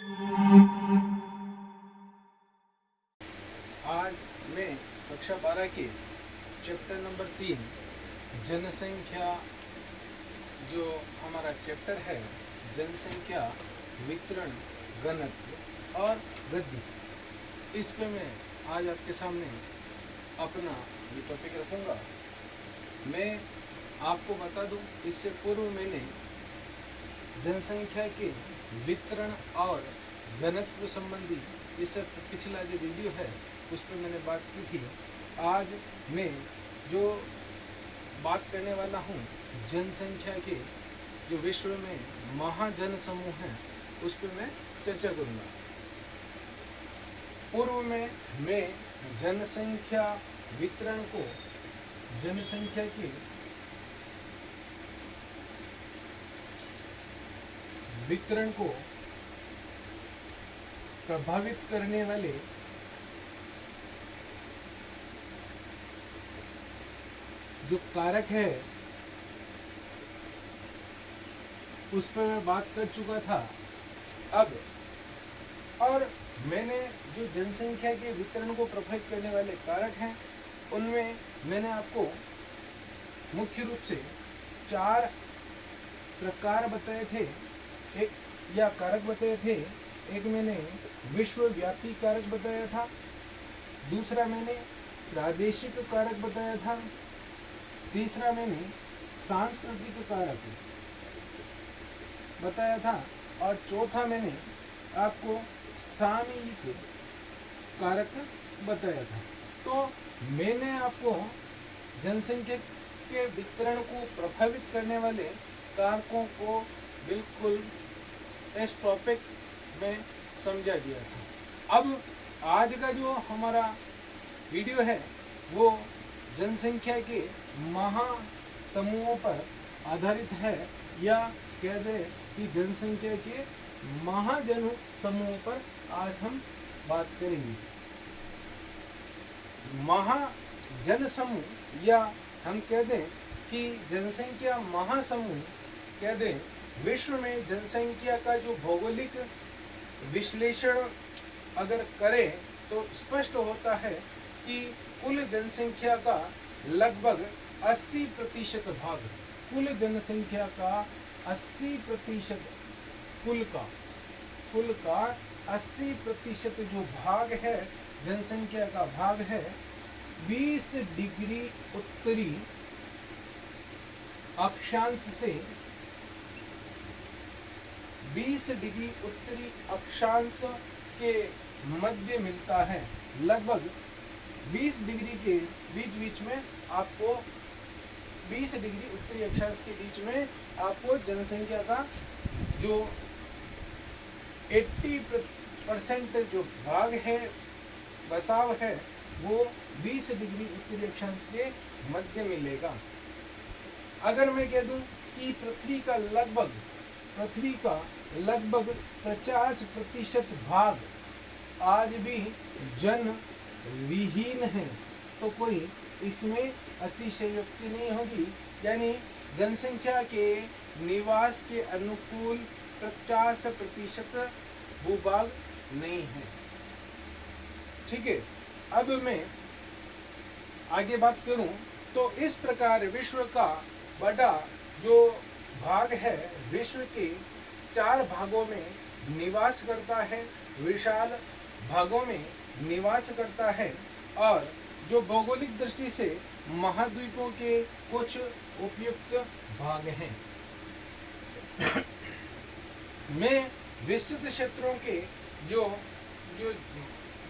आज मैं कक्षा 12 के चैप्टर नंबर 3 जनसंख्या, जो हमारा चैप्टर है जनसंख्या, वितरण, घनत्व और वृद्धि, इस पे मैं आज आपके सामने अपना ये टॉपिक रखूँगा। मैं आपको बता दूं, इससे पूर्व मैंने जनसंख्या के वितरण और घनत्व संबंधी इससे पिछला जो वीडियो है उस पर मैंने बात की थी। आज मैं जो बात करने वाला हूँ जनसंख्या के जो विश्व में महाजन समूह हैं उस पर मैं चर्चा करूँगा। पूर्व में मैं जनसंख्या वितरण को, जनसंख्या के वितरण को प्रभावित करने वाले जो कारक है उस पर मैं बात कर चुका था। अब और मैंने जो जनसंख्या के वितरण को प्रभावित करने वाले कारक हैं उनमें मैंने आपको मुख्य रूप से 4 प्रकार बताए थे, एक या कारक बताए थे। एक मैंने विश्वव्यापी कारक बताया था, दूसरा मैंने प्रादेशिक कारक बताया था, तीसरा मैंने सांस्कृतिक कारक बताया था और चौथा मैंने आपको सामयिक कारक बताया था। तो मैंने आपको जनसंख्या के वितरण को प्रभावित करने वाले कारकों को बिल्कुल इस टॉपिक में समझा दिया था। अब आज का जो हमारा वीडियो है वो जनसंख्या के महासमूहों पर आधारित है, या कह दे कि जनसंख्या के महाजन समूहों पर आज हम बात करेंगे। महाजन समूह, या हम कह दें कि जनसंख्या महासमूह, कह दें विश्व में जनसंख्या का जो भौगोलिक विश्लेषण अगर करें तो स्पष्ट होता है कि कुल जनसंख्या का लगभग 80% भाग, कुल जनसंख्या का 80%, कुल का 80% जो भाग है, जनसंख्या का भाग है 20 डिग्री उत्तरी अक्षांश से 20 डिग्री उत्तरी अक्षांश के मध्य मिलता है। लगभग 20 डिग्री के बीच में आपको, 20 डिग्री उत्तरी अक्षांश के बीच में आपको जनसंख्या का जो 80% जो भाग है, बसाव है, वो 20 डिग्री उत्तरी अक्षांश के मध्य मिलेगा। अगर मैं कह दूं कि पृथ्वी का लगभग 50% भाग आज भी जन विहीन है, तो कोई इसमें अतिशयोक्ति नहीं होगी। यानी जनसंख्या के निवास के अनुकूल 50% भूभाग नहीं है। ठीक है, अब मैं आगे बात करूं तो इस प्रकार विश्व का बड़ा जो भाग है विश्व के 4 भागों में निवास करता है, विशाल भागों में निवास करता है, और जो भौगोलिक दृष्टि से महाद्वीपों के कुछ उपयुक्त भाग हैं। मैं विस्तृत क्षेत्रों के जो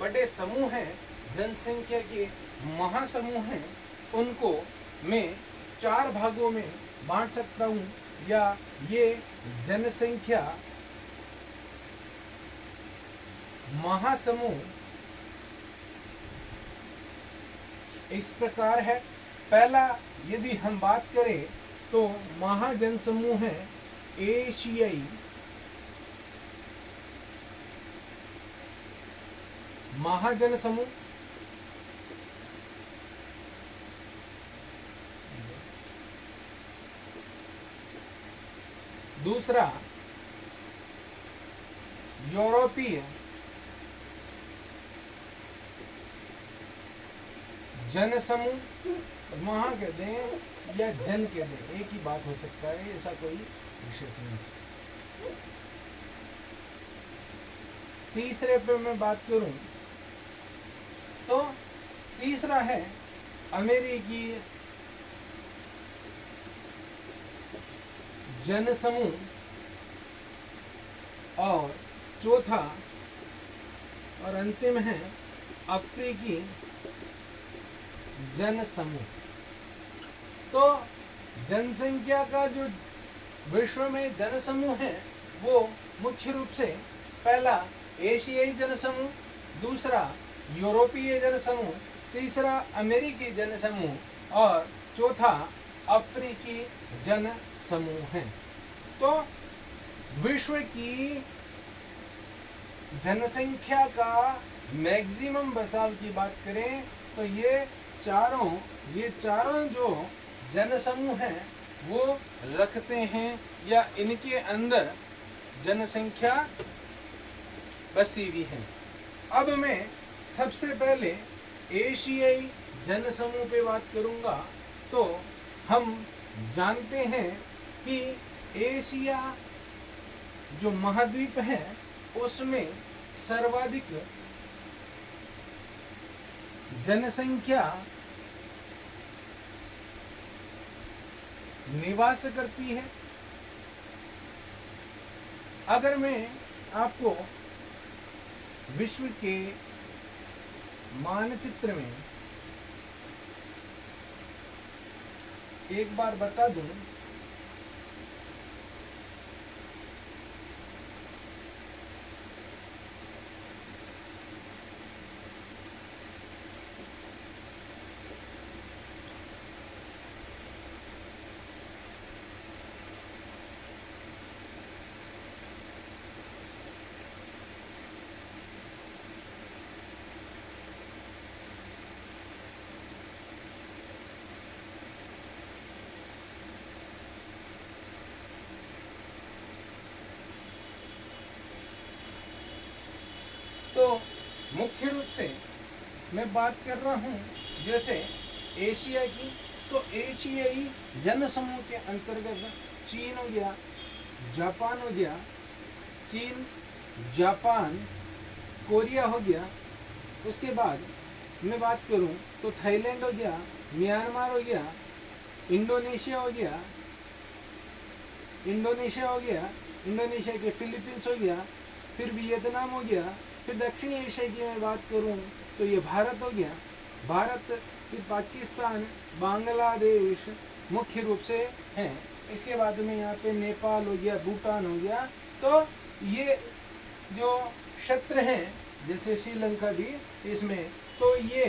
बड़े समूह हैं, जनसंख्या के महासमूह हैं, उनको मैं 4 भागों में बांट सकता हूँ, या ये जनसंख्या महासमूह इस प्रकार है। पहला यदि हम बात करें तो महाजन समूह है एशियाई महाजन समूह, दूसरा यूरोपीय जनसमूह महा कह दें या जन कह दें, एक ही बात हो सकता है, ऐसा कोई विशेष नहीं। तीसरे पे मैं बात करूं तो तीसरा है अमेरिकी जनसमूह और चौथा और अंतिम है अफ्रीकी जनसमूह। तो जनसंख्या का जो विश्व में जनसमूह है वो मुख्य रूप से पहला एशियाई जनसमूह, दूसरा यूरोपीय जनसमूह, तीसरा अमेरिकी जनसमूह और चौथा अफ्रीकी जनसमूह है। तो विश्व की जनसंख्या का मैक्सिमम बसाव की बात करें तो ये चारों जो जनसमूह हैं वो रखते हैं या इनके अंदर जनसंख्या बसी हुई है। अब मैं सबसे पहले एशियाई जनसमूह पे बात करूंगा। तो हम जानते हैं कि एशिया जो महाद्वीप है उसमें सर्वाधिक जनसंख्या निवास करती है। अगर मैं आपको विश्व के मानचित्र में एक बार बता दूं तो मुख्य रूप से मैं बात कर रहा हूं जैसे एशिया की। तो एशियाई जनसमूह के अंतर्गत चीन हो गया, जापान हो गया, चीन, जापान, कोरिया हो गया। उसके बाद मैं बात करूं तो थाईलैंड हो गया, म्यांमार हो गया, इंडोनेशिया हो गया, इंडोनेशिया के फिलीपींस हो गया, फिर वियतनाम हो गया, फिर दक्षिणी एशिया की मैं बात करूं तो ये भारत हो गया, फिर पाकिस्तान, बांग्लादेश मुख्य रूप से हैं। इसके बाद में यहाँ पे नेपाल हो गया, भूटान हो गया। तो ये जो क्षेत्र हैं जैसे श्रीलंका भी इसमें, तो ये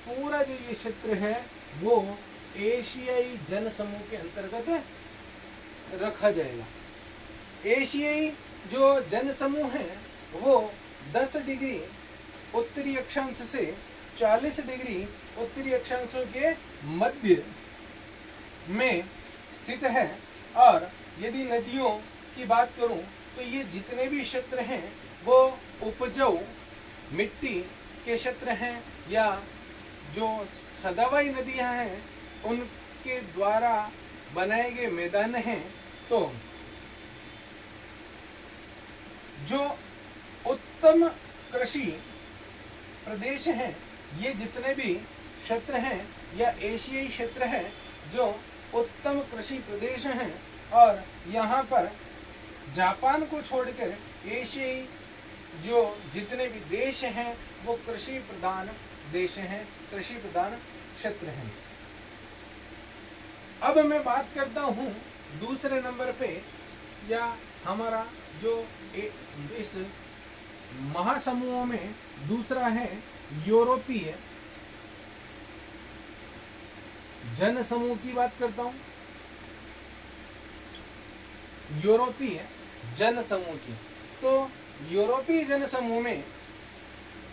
पूरा जो ये क्षेत्र है वो एशियाई जनसमूह के अंतर्गत रखा जाएगा। एशियाई जो जनसमूह है वो 10 डिग्री उत्तरी अक्षांश से 40 डिग्री उत्तरी अक्षांशों के मध्य में स्थित है। और यदि नदियों की बात करूं तो ये जितने भी क्षेत्र हैं वो उपजाऊ मिट्टी के क्षेत्र हैं या जो सदाबहार नदियां हैं उनके द्वारा बनाए गए मैदान हैं। तो जो उत्तम कृषि प्रदेश हैं ये जितने भी क्षेत्र हैं या एशियाई क्षेत्र है जो उत्तम कृषि प्रदेश हैं, और यहाँ पर जापान को छोड़कर एशियाई जो जितने भी देश हैं वो कृषि प्रधान देश हैं, कृषि प्रधान क्षेत्र हैं। अब मैं बात करता हूँ दूसरे नंबर पे या हमारा जो इस महासमूहों में दूसरा है यूरोपीय जनसमूह की बात करता हूं। यूरोपीय जनसमूह की, तो यूरोपीय जनसमूह में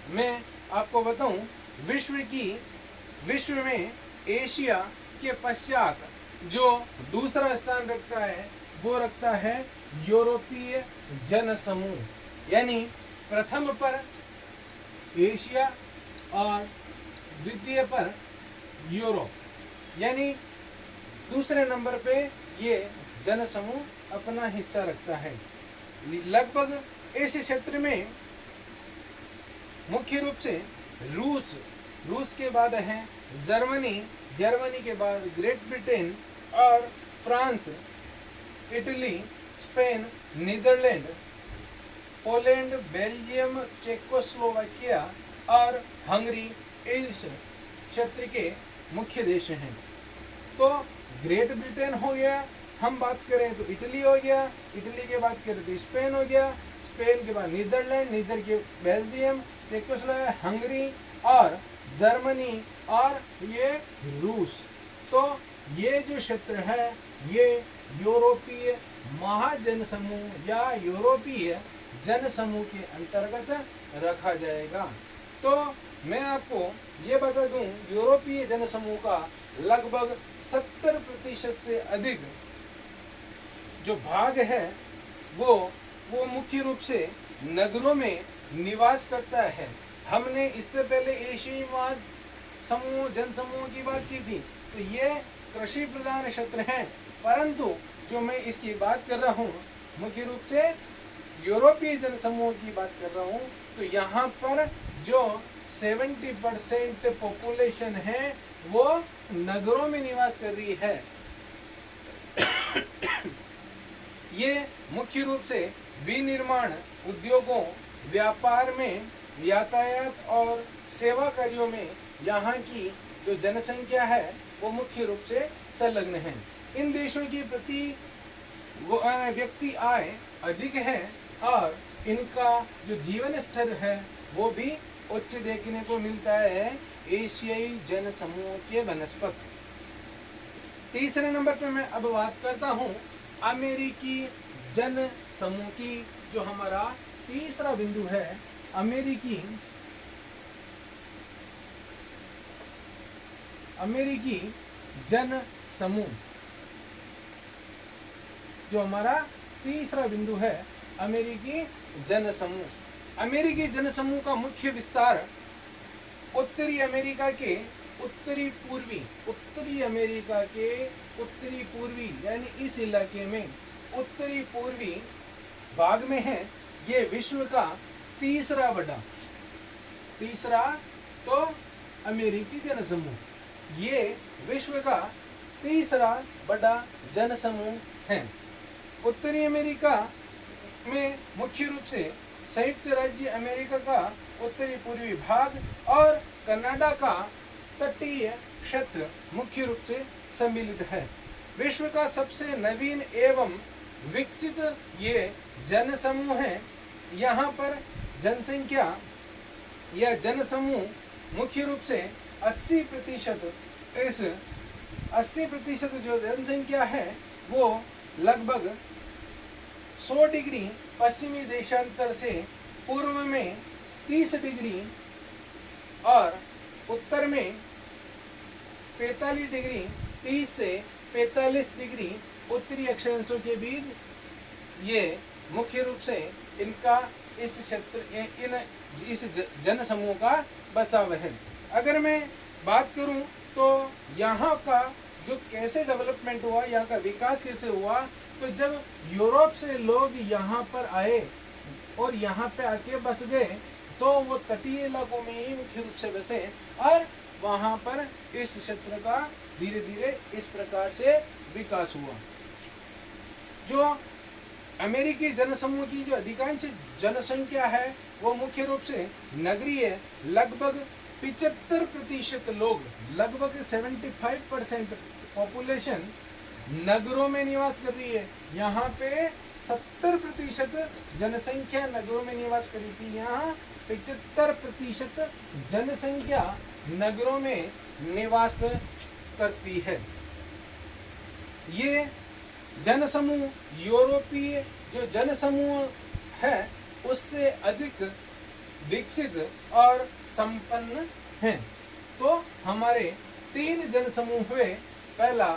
मैं आपको बताऊं विश्व में एशिया के पश्चात जो दूसरा स्थान रखता है वो रखता है यूरोपीय जनसमूह। यानी प्रथम पर एशिया और द्वितीय पर यूरोप, यानी दूसरे नंबर पे ये जनसमूह अपना हिस्सा रखता है। लगभग इस क्षेत्र में मुख्य रूप से रूस के बाद है जर्मनी के बाद ग्रेट ब्रिटेन और France, Italy, Spain, Netherlands, Poland, Belgium, Czechoslovakia और हंगरी इस क्षेत्र के मुख्य देश हैं। तो ग्रेट ब्रिटेन हो गया, हम बात करें तो इटली हो गया, इटली के बाद करें तो स्पेन हो गया, स्पेन के बाद नीदरलैंड, नीदर के बेल्जियम, चेकोस्लोवाकिया, हंगरी और जर्मनी और ये रूस। तो ये जो क्षेत्र है ये यूरोपीय महाजनसमूह या यूरोपीय जनसमूह के अंतर्गत रखा जाएगा। तो मैं आपको ये बता दूं, यूरोपीय जनसमूह का लगभग 70% से अधिक जो भाग है वो मुख्य रूप से नगरों में निवास करता है। हमने इससे पहले एशियाई महासमूह जनसमूह की बात की थी, तो ये कृषि प्रधान क्षेत्र हैं, परंतु जो मैं इसकी बात कर रहा हूँ मुख्य रूप से यूरोपीय जनसमूह की बात कर रहा हूँ। तो यहाँ पर जो 70% पॉपुलेशन है वो नगरों में निवास कर रही है। ये मुख्य रूप से विनिर्माण उद्योगों, व्यापार में, यातायात और सेवा कार्यों में यहाँ की जो जनसंख्या है वो मुख्य रूप से संलग्न है। इन देशों की प्रति व्यक्ति आय अधिक है और इनका जो जीवन स्तर है वो भी उच्च देखने को मिलता है एशियाई जनसमूह के वनस्पत। तीसरे नंबर पे मैं अब बात करता हूँ अमेरिकी जनसमूह की। जो हमारा तीसरा बिंदु है अमेरिकी जनसमूह, जो हमारा तीसरा बिंदु है अमेरिकी जनसमूह। अमेरिकी जनसमूह का मुख्य विस्तार उत्तरी अमेरिका के उत्तरी पूर्वी यानी इस इलाके में उत्तरी पूर्वी भाग में है। ये विश्व का तीसरा तो अमेरिकी जनसमूह ये विश्व का तीसरा बड़ा जनसमूह है। उत्तरी अमेरिका में मुख्य रूप से संयुक्त राज्य अमेरिका का उत्तरी पूर्वी भाग और कनाडा का तटीय क्षेत्र मुख्य रूप से सम्मिलित है। विश्व का सबसे नवीन एवं विकसित ये जनसमूह है। यहाँ पर जनसंख्या या जनसमूह मुख्य रूप से 80% इस 80% जो जनसंख्या है वो लगभग 100 डिग्री पश्चिमी देशांतर से पूर्व में 30 डिग्री और उत्तर में 45 डिग्री 30 से 45 डिग्री उत्तरी अक्षांशों के बीच ये मुख्य रूप से इनका इस क्षेत्र इस जनसमूह का बसाव है। अगर मैं बात करूं तो यहाँ का जो कैसे डेवलपमेंट हुआ, यहाँ का विकास कैसे हुआ, तो जब यूरोप से लोग यहाँ पर आए और यहाँ पे आके बस गए तो वो तटीय इलाकों में ही मुख्य रूप से बसे और वहाँ पर इस क्षेत्र का धीरे धीरे इस प्रकार से विकास हुआ। जो अमेरिकी जनसमूह की जो अधिकांश जनसंख्या है वो मुख्य रूप से नगरीय, लगभग 75% लोग, लगभग 75% पॉपुलेशन नगरों में निवास कर रही है। यहाँ पे 70% जनसंख्या नगरों में निवास कर रही थी, यहाँ 75% जनसंख्या नगरों में निवास करती है। ये जनसमूह यूरोपीय जो जनसमूह है उससे अधिक विकसित और संपन्न हैं। तो हमारे 3 जनसमूह हुए, पहला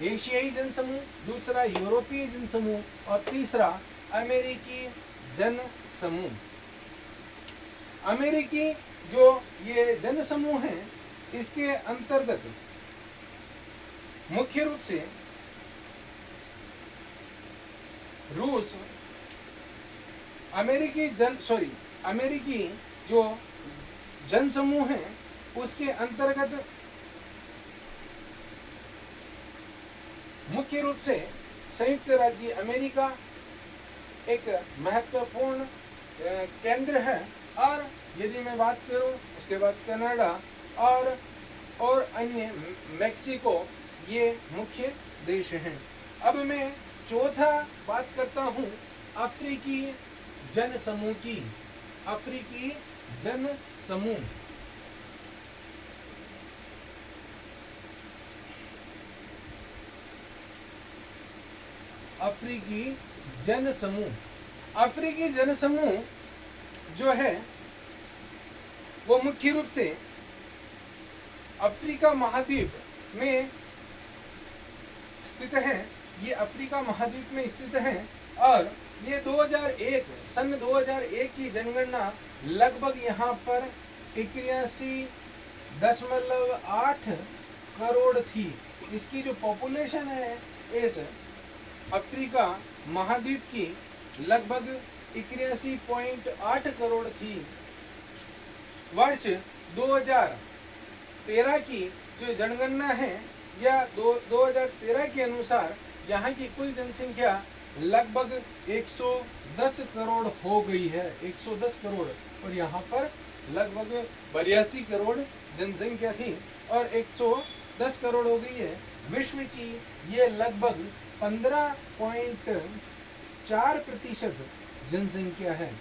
एशियाई जनसमूह, दूसरा यूरोपीय जनसमूह और तीसरा अमेरिकी जन समूह। अमेरिकी जो ये जन समूह है, इसके अंतर्गत मुख्य रूप से रूस, अमेरिकी जो जन समूह है उसके अंतर्गत मुख्य रूप से संयुक्त राज्य अमेरिका एक महत्वपूर्ण केंद्र है, और यदि मैं बात करूं उसके बाद कनाडा और अन्य मेक्सिको, ये मुख्य देश हैं। अब मैं चौथा बात करता हूं अफ्रीकी जन समूह की। अफ्रीकी जन समूह, अफ्रीकी जन समूह। अफ्रीकी जन समूह जो है वो मुख्य रूप से अफ्रीका महाद्वीप में स्थित है। ये अफ्रीका महाद्वीप में स्थित है और ये 2001 की जनगणना लगभग यहाँ पर 81.8 करोड़ थी। इसकी जो पॉपुलेशन है इस अफ्रीका महाद्वीप की लगभग 81.8 करोड़ थी। वर्ष 2013 की जो जनगणना है या 2013 के अनुसार यहाँ की कुल जनसंख्या लगभग 110 करोड़ हो गई है। 110 करोड़, और यहाँ पर लगभग 82 करोड़ जनसंख्या थी और 110 करोड़ हो गई है। विश्व की ये लगभग 15.4% जनसंख्या है।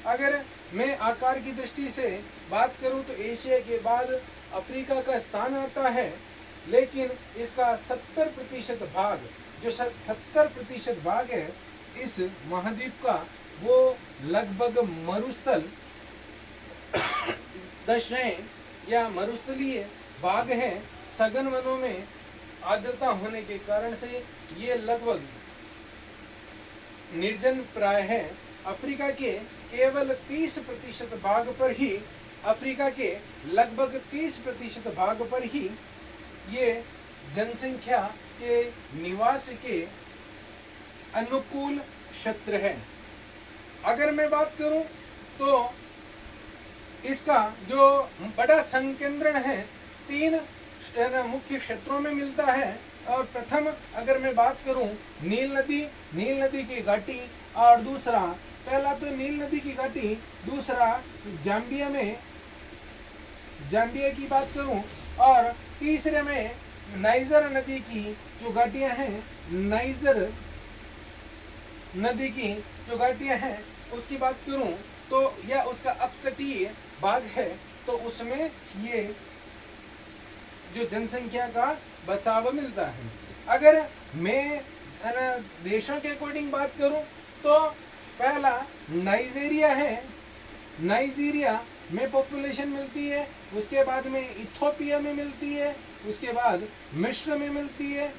अगर मैं आकार की दृष्टि से बात करूं तो एशिया के बाद अफ्रीका का स्थान आता है, लेकिन इसका 70% भाग, जो 70% भाग है इस महाद्वीप का, वो लगभग मरुस्थल दशाएं या मरुस्थलीय भाग है। सघन वनों में आर्द्रता होने के कारण से ये लगभग निर्जन प्राय है। अफ्रीका के केवल 30% भाग पर ही, अफ्रीका के लगभग 30% भाग पर ही ये जनसंख्या के निवास के अनुकूल क्षेत्र है। अगर मैं बात करूं तो इसका जो बड़ा संकेंद्रण है 3 मुख्य क्षेत्रों में मिलता है। और प्रथम अगर मैं बात करूं नील नदी की घाटी, और दूसरा, पहला तो नील नदी की घाटी, दूसरा जाम्बिया की बात करूं, और तीसरे में नाइजर नदी की जो घाटियां हैं, नाइजर नदी की जो घाटियां हैं उसकी बात करूं तो यह उसका अपतटीय भाग है, तो उसमें ये जो जनसंख्या का बसाव मिलता है। अगर मैं देशों के अकॉर्डिंग बात करूं तो पहला नाइजीरिया है। नाइजीरिया में पॉपुलेशन मिलती है, उसके बाद में इथोपिया में मिलती है, उसके बाद मिस्र में मिलती है,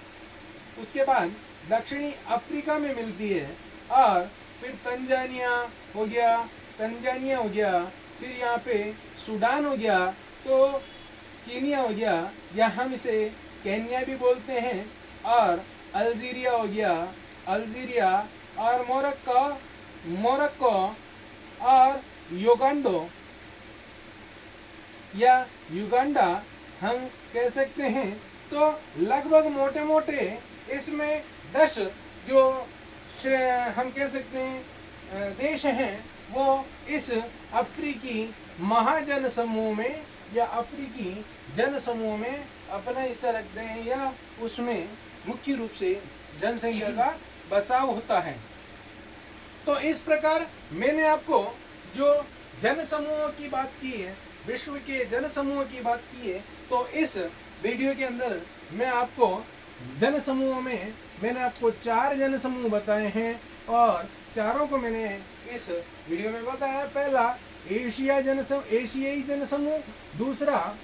उसके बाद दक्षिणी अफ्रीका में मिलती है, और फिर तंजानिया हो गया, फिर यहाँ पे सूडान हो गया, तो कीनिया हो गया, या हम इसे केन्या भी बोलते हैं, और अल्जीरिया हो गया, अल्जीरिया, और मोरक्को और युगांडा हम कह सकते हैं। तो लगभग मोटे मोटे इसमें 10 जो हम कह सकते हैं देश हैं, वो इस अफ्रीकी महाजन समूह में या अफ्रीकी जन समूह में अपना हिस्सा रखते हैं, या उसमें मुख्य रूप से जनसंख्या का बसाव होता है। तो इस प्रकार मैंने आपको जो जन समूह की बात की है, विश्व के जन समूह की बात की है, तो इस वीडियो के अंदर मैं आपको जन समूह में मैंने आपको 4 जन समूह बताए हैं, और चारों को मैंने इस वीडियो में बताया। पहला एशियाई जन समूह, दूसरा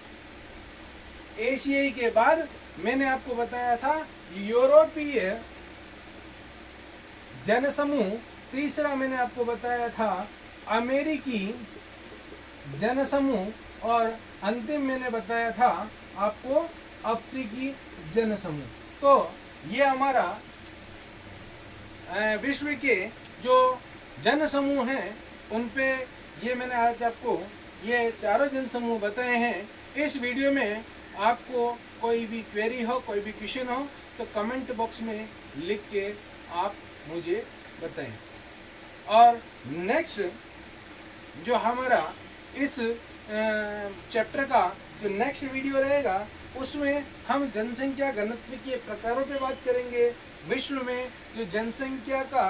एशियाई के बाद मैंने आपको बताया था यूरोपीय जन समूह, तीसरा मैंने आपको बताया था अमेरिकी जनसमूह, और अंतिम मैंने बताया था आपको अफ्रीकी जनसमूह। तो ये हमारा विश्व के जो जनसमूह हैं उन पे ये मैंने आज आपको ये चारों जनसमूह बताए हैं। इस वीडियो में आपको कोई भी क्वेरी हो, कोई भी क्वेश्चन हो तो कमेंट बॉक्स में लिख के आप मुझे बताएं। और नेक्स्ट जो हमारा इस चैप्टर का जो नेक्स्ट वीडियो रहेगा उसमें हम जनसंख्या घनत्व के प्रकारों पे बात करेंगे। विश्व में जो जनसंख्या का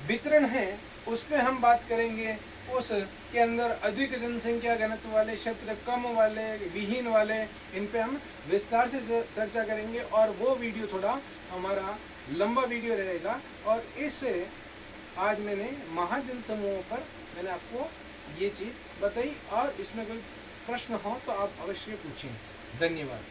वितरण है उस पे हम बात करेंगे। उस के अंदर अधिक जनसंख्या घनत्व वाले क्षेत्र, कम वाले, विहीन वाले, इन पे हम विस्तार से चर्चा करेंगे और वो वीडियो थोड़ा हमारा लंबा वीडियो रहेगा। और इससे आज मैंने महाजन समूहों पर मैंने आपको ये चीज़ बताई, और इसमें कोई प्रश्न हो तो आप अवश्य पूछें। धन्यवाद।